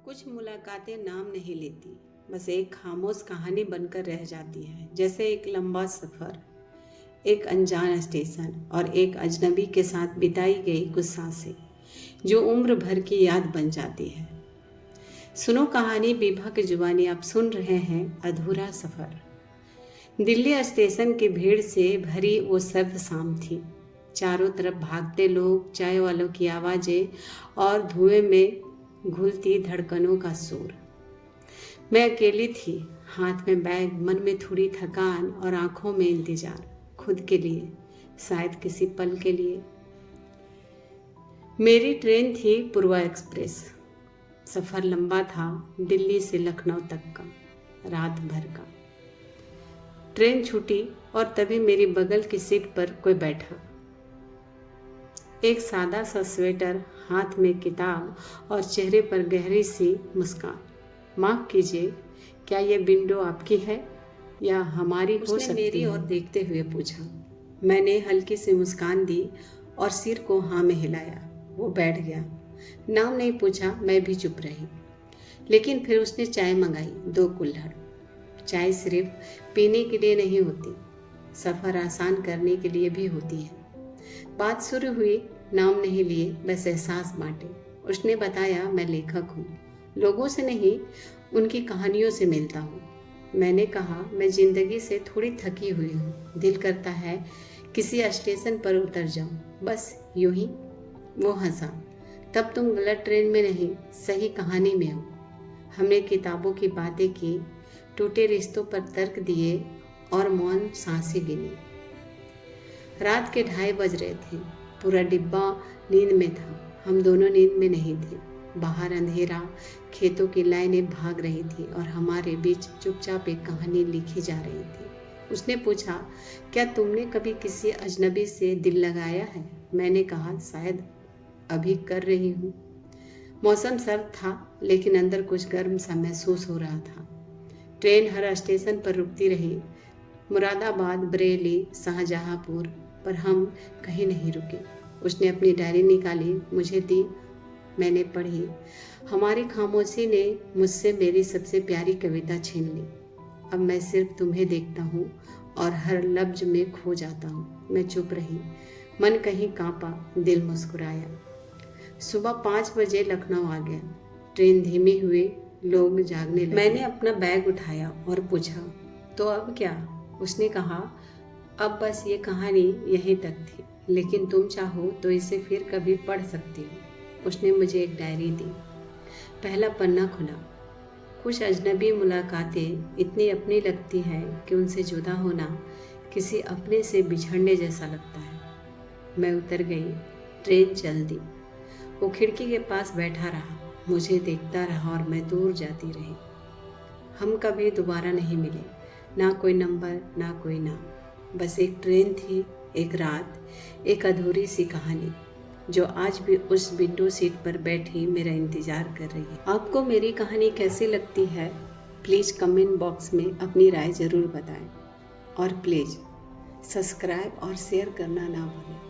कुछ मुलाकातें नाम नहीं लेती, बस एक खामोश कहानी बनकर रह जाती है। जैसे एक लंबा सफ़र, एक अनजान स्टेशन और एक अजनबी के साथ बिताई गई कुछ सांसें जो उम्र भर की याद बन जाती है। सुनो कहानी विभा की जुबानी। आप सुन रहे हैं अधूरा सफ़र। दिल्ली स्टेशन की भीड़ से भरी वो सर्द शाम थी। चारों तरफ भागते लोग, चाय वालों की आवाज़ें और धुएं में घुलती धड़कनों का शोर। मैं अकेली थी, हाथ में बैग, मन में थोड़ी थकान और आंखों में इंतजार, खुद के लिए, शायद किसी पल के लिए। मेरी ट्रेन थी पूर्वा एक्सप्रेस। सफ़र लंबा था, दिल्ली से लखनऊ तक का, रात भर का। ट्रेन छूटी और तभी मेरी बगल की सीट पर कोई बैठा। एक सादा सा स्वेटर, हाथ में किताब और चेहरे पर गहरी सी मुस्कान। माफ़ कीजिए, क्या ये विंडो आपकी है या हमारी हो सकती है? मेरी ओर देखते हुए पूछा। मैंने हल्की सी मुस्कान दी और सिर को हाँ में हिलाया। वो बैठ गया। नाम नहीं पूछा, मैं भी चुप रही। लेकिन फिर उसने चाय मंगाई, 2 कुल्हड़। चाय सिर्फ पीने के लिए नहीं होती, सफ़र आसान करने के लिए भी होती है। बात शुरू हुई, नाम नहीं लिए, बस एहसास बांटे। उसने बताया, मैं लेखक हूँ, लोगों से नहीं, उनकी कहानियों से मिलता हूँ। मैंने कहा, मैं जिंदगी से थोड़ी थकी हुई हूँ, दिल करता है किसी स्टेशन पर उतर जाऊँ, बस यूं ही। वो हंसा। तब तुम गलत ट्रेन में नहीं, सही कहानी में हो। हमने किताबों की बातें की, टूटे रिश्तों पर तर्क दिए और मौन सांसें गिनी। रात के 2:30 बज रहे थे। पूरा डिब्बा नींद में था, हम दोनों नींद में नहीं थे। बाहर अंधेरा, खेतों की लाइनें भाग रही थी और हमारे बीच चुपचाप एक कहानी लिखी जा रही थी। उसने पूछा, क्या तुमने कभी किसी अजनबी से दिल लगाया है? मैंने कहा, शायद अभी कर रही हूँ। मौसम सर्द था, लेकिन अंदर कुछ गर्म सा महसूस हो रहा था। ट्रेन हर स्टेशन पर रुकती रही, मुरादाबाद, बरेली, शाहजहांपुर, पर हम कहीं नहीं रुके। उसने अपनी डायरी निकाली, मुझे दी, मैंने पढ़ी। हमारी खामोशी ने मुझसे मेरी सबसे प्यारी कविता छीन ली। अब मैं सिर्फ तुम्हें देखता हूँ और हर लफ्ज में खो जाता हूँ। मैं चुप रही, मन कहीं कांपा, दिल मुस्कुराया। सुबह 5 बजे लखनऊ आ गया। ट्रेन धीमी हुई, लोग जागने लगे। मैंने अपना बैग उठाया और पूछा, तो अब क्या? उसने कहा, अब बस ये कहानी यहीं तक थी, लेकिन तुम चाहो तो इसे फिर कभी पढ़ सकती हो। उसने मुझे एक डायरी दी। पहला पन्ना खुला। कुछ अजनबी मुलाकातें इतनी अपनी लगती हैं कि उनसे जुदा होना किसी अपने से बिछड़ने जैसा लगता है। मैं उतर गई, ट्रेन चल दी। वो खिड़की के पास बैठा रहा, मुझे देखता रहा और मैं दूर जाती रही। हम कभी दोबारा नहीं मिले, ना कोई नंबर, ना कोई नाम, बस एक ट्रेन थी, एक रात, एक अधूरी सी कहानी जो आज भी उस विंडो सीट पर बैठी मेरा इंतजार कर रही है। आपको मेरी कहानी कैसी लगती है? प्लीज़ कमेंट बॉक्स में अपनी राय ज़रूर बताएं और प्लीज़ सब्सक्राइब और शेयर करना ना भूलें।